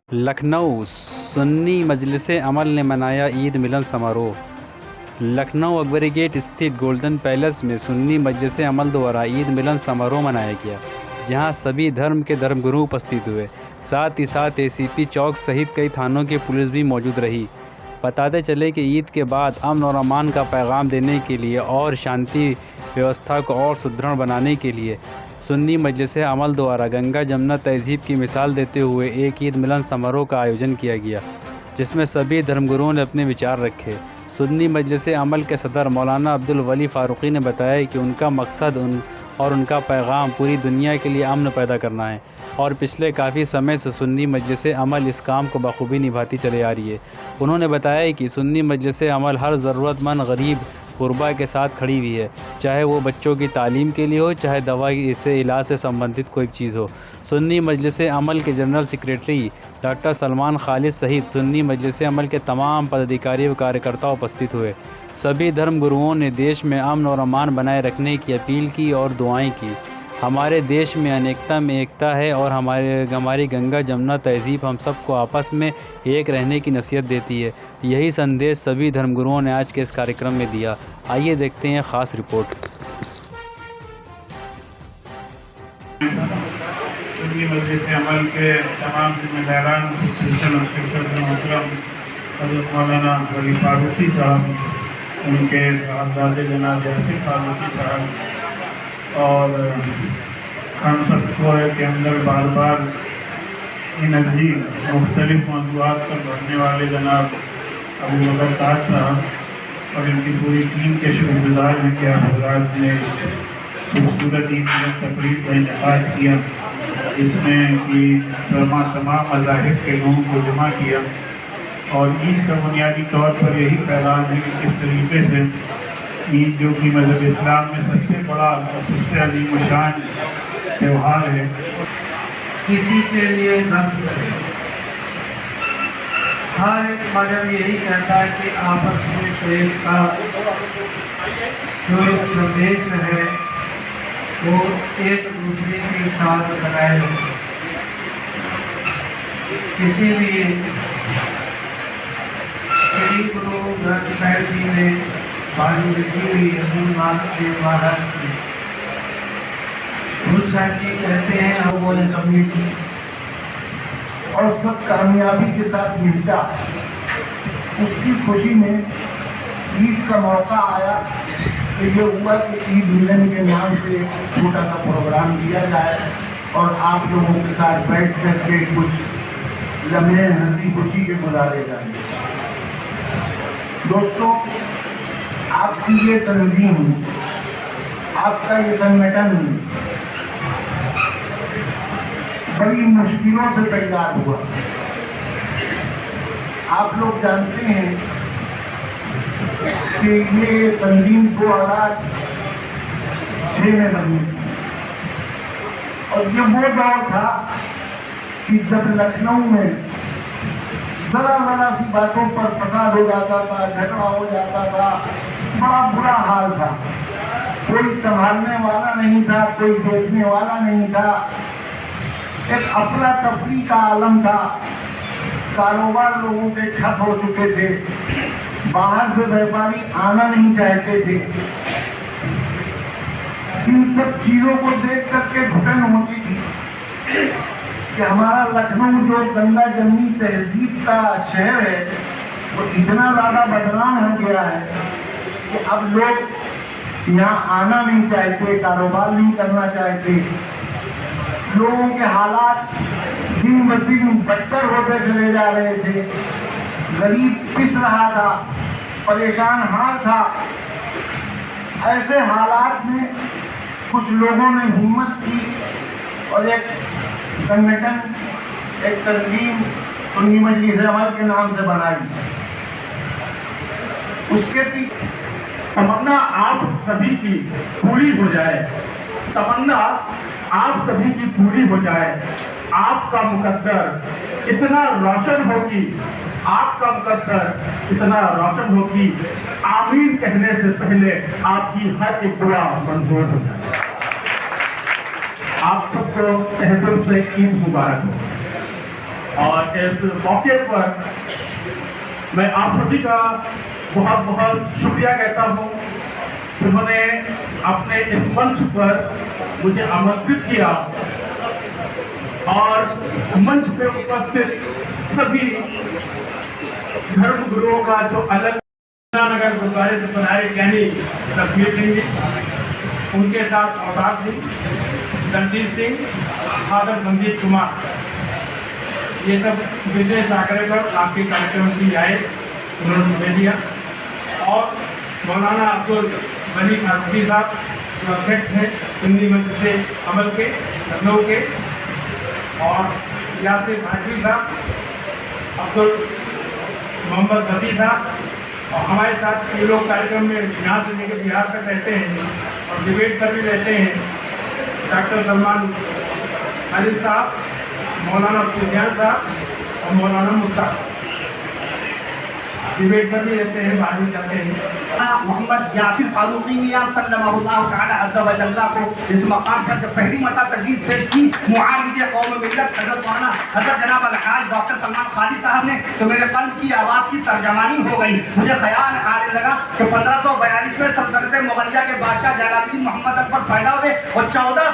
लखनऊ सुन्नी मजलिस अमल ने मनाया ईद मिलन समारोह। लखनऊ अकबरी गेट स्थित गोल्डन पैलेस में सुन्नी मजलिस अमल द्वारा ईद मिलन समारोह मनाया गया, जहां सभी धर्म के धर्मगुरु उपस्थित हुए। साथ ही साथ एसीपी चौक सहित कई थानों की पुलिस भी मौजूद रही। बताते चले कि ईद के बाद अमन और अमान का पैगाम देने के लिए और शांति व्यवस्था को और सुदृढ़ बनाने के लिए सुन्नी मजलिस अमल द्वारा गंगा जमुना तहज़ीब की मिसाल देते हुए एक ईद मिलन समारोह का आयोजन किया गया, जिसमें सभी धर्मगुरुओं ने अपने विचार रखे। सुन्नी मजलिस अमल के सदर मौलाना अब्दुल वली फ़ारूक़ी ने बताया कि उनका मकसद उनका पैगाम पूरी दुनिया के लिए अमन पैदा करना है और पिछले काफ़ी समय से सुन्नी मजलिस अमल इस काम को बखूबी निभाती चली आ रही है। उन्होंने बताया कि सुन्नी मजलिस अमल हर ज़रूरतमंद गरीब गुरबा के साथ खड़ी हुई है, चाहे वो बच्चों की तालीम के लिए हो, चाहे दवा से इलाज से संबंधित कोई चीज़ हो। सुन्नी मजलिस अमल के general secretary doctor Salman Khalid सहित सुन्नी मजलिस अमल के तमाम पदाधिकारी व कार्यकर्ता उपस्थित हुए। सभी धर्म गुरुओं ने देश में अमन और अमान बनाए रखने की अपील की और दुआएं की। हमारे देश में अनेकता में एकता है और हमारी गंगा जमुना तहज़ीब हम सबको आपस में एक रहने की नसीहत देती है। यही संदेश सभी धर्मगुरुओं ने आज के इस कार्यक्रम में दिया। आइए देखते हैं ख़ास रिपोर्ट। सुन्नी मजलिस अमल के तमाम जिम्मेदारान हज़रत मौलाना वली फ़ारूक़ी साहब, उनके साहबजादे जनाब यासिर फ़ारूक़ी साहब और खानसद कोए के अंदर बार बार एनर्जी मुख्तलिफ मौज़ूआत पर बढ़ने वाले जनाब अबू बकर ताज साहब और इनकी पूरी टीम के शुक्रगुज़ार हैं कि हज़रात ने खूबसूरत ईद मिलन तकरीब का इनेकाद किया, इसमें कि तमाम मज़ाहिब के लोगों को जमा किया। और ईद का बुनियादी तौर पर यही पैगाम है कि किस तरीके से ईद, जो कि मज़हब इस्लाम में सबसे बड़ा और सबसे अजीम शान त्यौहार है, किसी के लिए हर एक मजहब यही कहता है कि आपस में प्रेम का जो एक संदेश है वो एक दूसरे के साथ बनाए रखें। इसीलिए गरीब लोग ग्रंथ साहिब जी ने बानी लिखी हुई के महाराज की गुरु साहब जी कहते हैं हम बोले कम्युनिटी और सब कामयाबी के साथ मिलता, उसकी खुशी में ईद का मौका आया तो ये हुआ कि ईद मिलन के नाम से छोटा सा प्रोग्राम दिया जाए और आप लोगों के साथ बैठ करके कुछ लम्हे हंसी खुशी के गुजारे जाएंगे। दोस्तों, आपकी ये तंजीम, आपका ये संगठन बड़ी मुश्किलों से तैयार हुआ। आप लोग जानते हैं कि ये तंजीम 2006 में बनी और ये वो दौर था कि जब लखनऊ में जरा सी बातों पर फसाद हो जाता था, झगड़ा हो जाता था, बड़ा बुरा हाल था। कोई संभालने वाला नहीं था, कोई देखने वाला नहीं था, एक अफरा तफरी का आलम था। कारोबार लोगों के ठप हो चुके थे, बाहर से व्यापारी आना नहीं चाहते थे। इन सब चीजों को देख करके घुटन होती थी कि हमारा लखनऊ जो गंगा जमुनी तहजीब का शहर है वो इतना ज़्यादा बदनाम हो गया है कि अब लोग यहाँ आना नहीं चाहते, कारोबार नहीं करना चाहते। लोगों के हालात दिन ब दिन बदतर होते चले जा रहे थे। गरीब पिस रहा था, परेशान हाल था। ऐसे हालात में कुछ लोगों ने हिम्मत की और एक संगठन, एक तंजीम सुन्नी मजलिस अमल के नाम से बनाई। उसके पीछे तमन्ना आप सभी की पूरी हो जाए, तमन्ना आप सभी की पूरी हो जाए। आपका मुकद्दर इतना रोशन हो कि आपका मुकद्दर इतना रोशन हो कि आमीन कहने से पहले आपकी हर एक दुआ मंजूर हो जाए। आप सबको तहे दिल से ईद मुबारक हो। और इस मौके पर मैं आप सभी का बहुत बहुत शुक्रिया कहता हूँ जिन्होंने अपने इस मंच पर मुझे आमंत्रित किया और मंच पे उपस्थित सभी धर्म गुरुओं का जो अलग नगर गुरुद्वारे से बनाए ज्ञानी लक्ष्मी सिंह जी, उनके साथ अवतार सिंह, रणजीत सिंह, फादर संजीत कुमार, ये सब विशेष आग्रह पर आपके कार्यक्रम की आए, उन्होंने समय दिया। और मौलाना अब्दुल गनी फारूकी साहब जो अध्यक्ष हैं सुन्नी मजलिसे अमल के लखनऊ के, और यासिर भाटी साहब, अब्दुल मोहम्मद नबी साहब, और हमारे साथ ये लोग कार्यक्रम में यहाँ से लेकर बिहार तक रहते हैं और डिबेट पर भी रहते हैं, डॉक्टर सलमान अली साहब, मौलाना सुफियान साहब और मौलाना मुश्ताक डिबेट पर भी रहते हैं, बाहर भी जाते हैं। मोहम्मद यासिर फारूकी मियां सल्लल्लाहु तआला अज़्ज़ा व जल्ला को इस मकाम पर जब पहली मरतबा तजवीज़ पेश की मुआलिज कौम मिल्लत हज़रत जनाब अलहाज डॉक्टर सलमान खालिद साहब ने, तो मेरे कल्ब की आवाज़ की तर्जमानी हो गई। मुझे ख्याल आने लगा कि 1542 में सल्तनत मुगलिया के बादशाह जलालुद्दीन मोहम्मद अकबर पैदा हुए और 14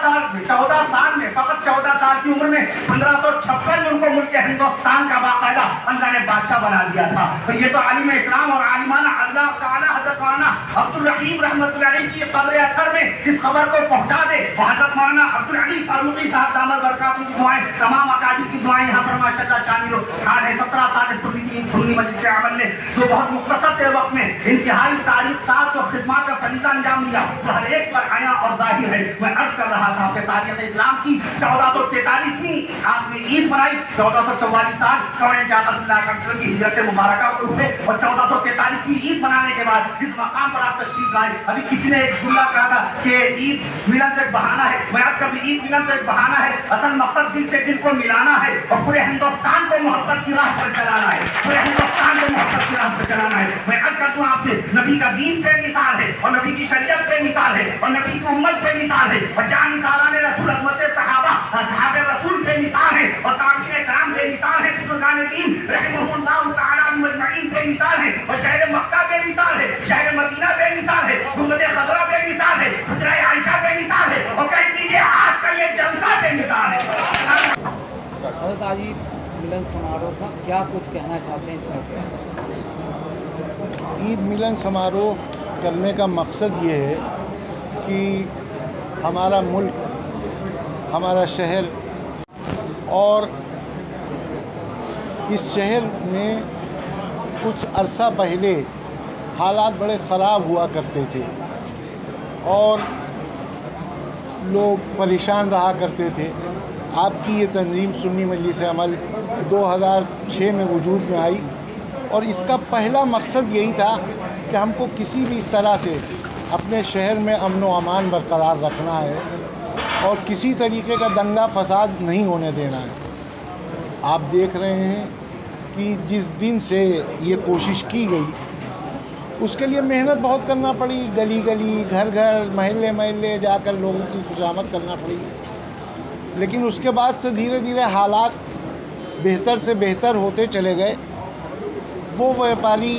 साल में, फ़कत 14 साल की उम्र में 1556 में उनको मुल्क हिंदुस्तान का बाकायदा अल्लाह ने बादशाह बना दिया था। तो ये तो आलिम इस्लाम और आलिमाना अल्लाह ताला हज़रत मौलाना अब्दुल रहीम रहमतुल्लाह अलैह की कब्र अथर में इस खबर को पहुंचा दे। हज़रत मौलाना अब्दुल अली फारूकी साहब दामद बरकातुहू की दुआएं, तमाम अकाबिर की दुआएं यहाँ पर माशाअल्लाह शामिल हाल है। 17 साल सुन्नी मजलिस अमल ने जो बहुत मुख्तसर से वक्त में इंतहाई तारीख साथ और खिदमत का फरीज़ा अंजाम दिया, वो हर एक पर आया और जाहिर है। मैं अर्ज कर रहा था कि तारीख इस्लाम की 1443वीं आपने ईद मनाई, 1444 साल कौन जाता सल्लल्लाहु अलैहि वसल्लम की हिजरत मुबारका को हुए और 1443वीं ईद मनाने के बाद इस मकाम पर आप तशरीफ लाए। अभी किसी ने एक जुमला कहा था कि ईद मिलन से एक बहाना है। मैं आज कभी ईद मिलन से एक बहाना है, असल मकसद दिल से दिल को मिलाना है और पूरे हिंदुस्तान को मोहब्बत की राह पर चलाना है, पूरे हिंदुस्तान को मोहब्बत की राह पर चलाना है। मैं अर्ज करता हूँ आपसे, नबी का दीन बेमिसाल है और नबी की शरीयत बेमिसाल है और नबी की उम्मत बेमिसाल है और जान निसाराने रसूल अज़मत सहाबा असहाबे रसूल बेमिसाल है और ताबीईन किराम बेमिसाल है, बुजुर्गान दीन रहमहुल्लाह तआला अजमईन बेमिसाल है और शहर मक्का बेमिसाल है, शहर मदीना बेमिसाल है, उम्मत खज़रा बेमिसाल है, हुजरा आयशा बेमिसाल है और कह दीजिए आज का ये जलसा बेमिसाल है। हज़रत आज मिलन समारोह था, क्या कुछ कहना चाहते हैं इसमें? ईद मिलन समारोह करने का मकसद ये है कि हमारा मुल्क, हमारा शहर और इस शहर में कुछ अरसा पहले हालात बड़े ख़राब हुआ करते थे और लोग परेशान रहा करते थे। आपकी ये तंजीम सुन्नी मजलिस अमल 2006 में वजूद में आई और इसका पहला मकसद यही था कि हमको किसी भी इस तरह से अपने शहर में अमन व अमान बरकरार रखना है और किसी तरीके का दंगा फसाद नहीं होने देना है। आप देख रहे हैं कि जिस दिन से ये कोशिश की गई उसके लिए मेहनत बहुत करना पड़ी, गली गली, घर घर, महल्ले महल्ले जाकर लोगों की खुशामद करना पड़ी, लेकिन उसके बाद से धीरे धीरे हालात बेहतर से बेहतर होते चले गए। वो व्यापारी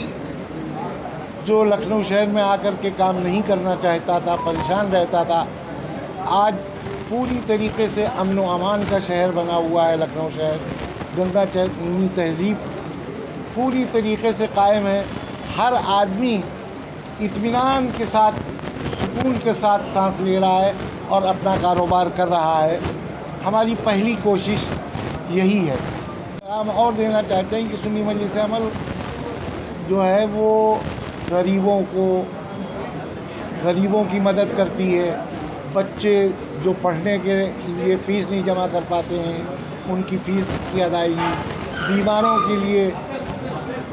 जो लखनऊ शहर में आकर के काम नहीं करना चाहता था, परेशान रहता था, आज पूरी तरीके से अमन व अमान का शहर बना हुआ है। लखनऊ शहर गंगा चरनी तहज़ीब पूरी तरीके से कायम है। हर आदमी इत्मीनान के साथ, सुकून के साथ सांस ले रहा है और अपना कारोबार कर रहा है। हमारी पहली कोशिश यही है। हम और देना चाहते हैं कि सुन्नी मजलिस अमल जो है वो गरीबों की मदद करती है। बच्चे जो पढ़ने के लिए फ़ीस नहीं जमा कर पाते हैं उनकी फ़ीस की अदायगी, बीमारों के लिए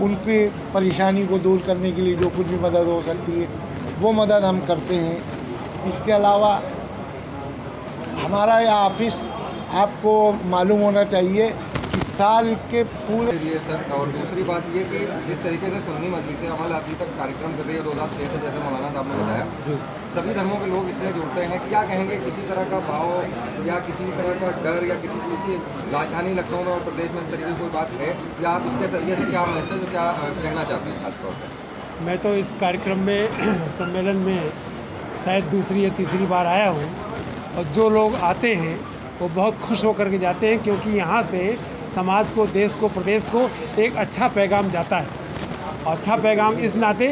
उनकी परेशानी को दूर करने के लिए जो कुछ भी मदद हो सकती है वो मदद हम करते हैं। इसके अलावा हमारा यह ऑफ़िस आपको मालूम होना चाहिए कि साल के पूरे ये सर, और दूसरी बात ये कि जिस तरीके से सुन्नी मजलिस अमल अभी तक कार्यक्रम कर रही है 2006 से, जैसे मौलाना साहब ने बताया, सभी धर्मों के लोग इसमें जुड़ते हैं, क्या कहेंगे? किसी तरह का भाव या किसी तरह का डर या किसी चीज़ की राजधानी लखनऊ में और प्रदेश में इस तरीके की कोई बात है, या आप इसके जरिए से क्या मैसेज क्या कहना चाहते हैं खासतौर पर? मैं तो इस कार्यक्रम में सम्मेलन में शायद दूसरी या तीसरी बार आया हूँ, और जो लोग आते हैं वो बहुत खुश होकर के जाते हैं, क्योंकि यहाँ से समाज को, देश को, प्रदेश को एक अच्छा पैगाम जाता है। और अच्छा पैगाम इस नाते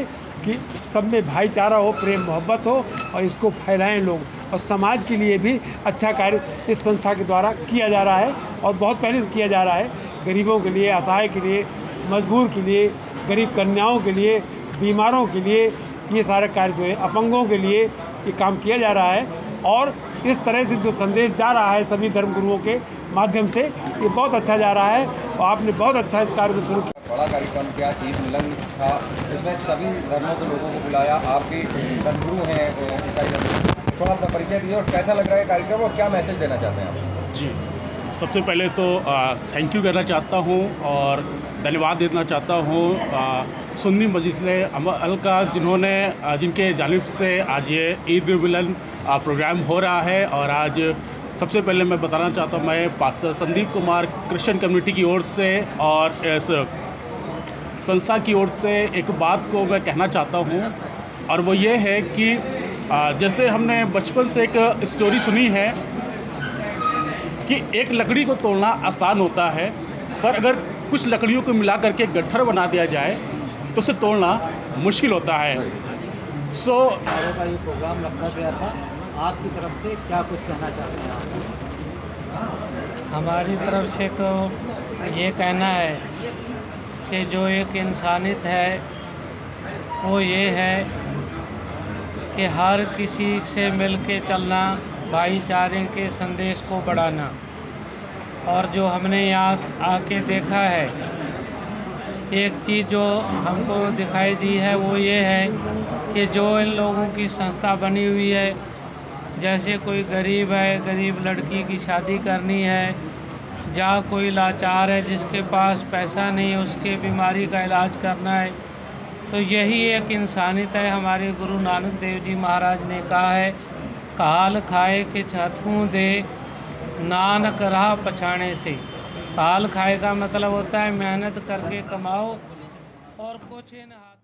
कि सब में भाईचारा हो, प्रेम मोहब्बत हो, और इसको फैलाएं लोग। और समाज के लिए भी अच्छा कार्य इस संस्था के द्वारा किया जा रहा है, और बहुत पहले से किया जा रहा है। गरीबों के लिए, असहाय के लिए, मजबूर के लिए, गरीब कन्याओं के लिए, बीमारों के लिए, ये सारे कार्य जो है, अपंगों के लिए ये काम किया जा रहा है। और इस तरह से जो संदेश जा रहा है सभी धर्मगुरुओं के माध्यम से, ये बहुत अच्छा जा रहा है, और आपने बहुत अच्छा इस कार्य को शुरू किया। बड़ा कार्यक्रम किया, ईद मिलन था, इसमें सभी धर्मों के लोगों को बुलाया। आप भी धर्मगुरु हैं ईसाई धर्म, थोड़ा अपना परिचय दिए और कैसा लग रहा है कार्यक्रम और क्या मैसेज देना चाहते हैं आप? जी, सबसे पहले तो थैंक यू कहना चाहता हूँ और धन्यवाद देना चाहता हूँ सुन्नी मजलिस अमल का, जिनके जानिब से आज ये ईद मिलन प्रोग्राम हो रहा है। और आज सबसे पहले मैं बताना चाहता हूँ, मैं pastor Sandeep Kumar Christian community की ओर से और इस संस्था की ओर से एक बात को मैं कहना चाहता हूँ, और वो ये है कि जैसे हमने बचपन से एक स्टोरी सुनी है कि एक लकड़ी को तोड़ना आसान होता है, पर अगर कुछ लकड़ियों को मिला करके गट्ठर बना दिया जाए तो उसे तोड़ना मुश्किल होता है। का ये प्रोग्राम रखा गया था, आपकी तरफ से क्या कुछ कहना चाहते हैं आप? हमारी तरफ से तो ये कहना है कि जो एक इंसानियत है वो ये है कि हर किसी से मिल के चलना, भाईचारे के संदेश को बढ़ाना। और जो हमने यहाँ आके देखा है, एक चीज़ जो हमको दिखाई दी है वो ये है कि जो इन लोगों की संस्था बनी हुई है, जैसे कोई गरीब है, गरीब लड़की की शादी करनी है, जहाँ कोई लाचार है जिसके पास पैसा नहीं है, उसके बीमारी का इलाज करना है, तो यही एक इंसानियत है। हमारे गुरु नानक देव जी महाराज ने कहा है, काल खाए के छतू दे, नानक राह पछाने से। काल खाए का मतलब होता है मेहनत करके कमाओ और कुछ इन हाथ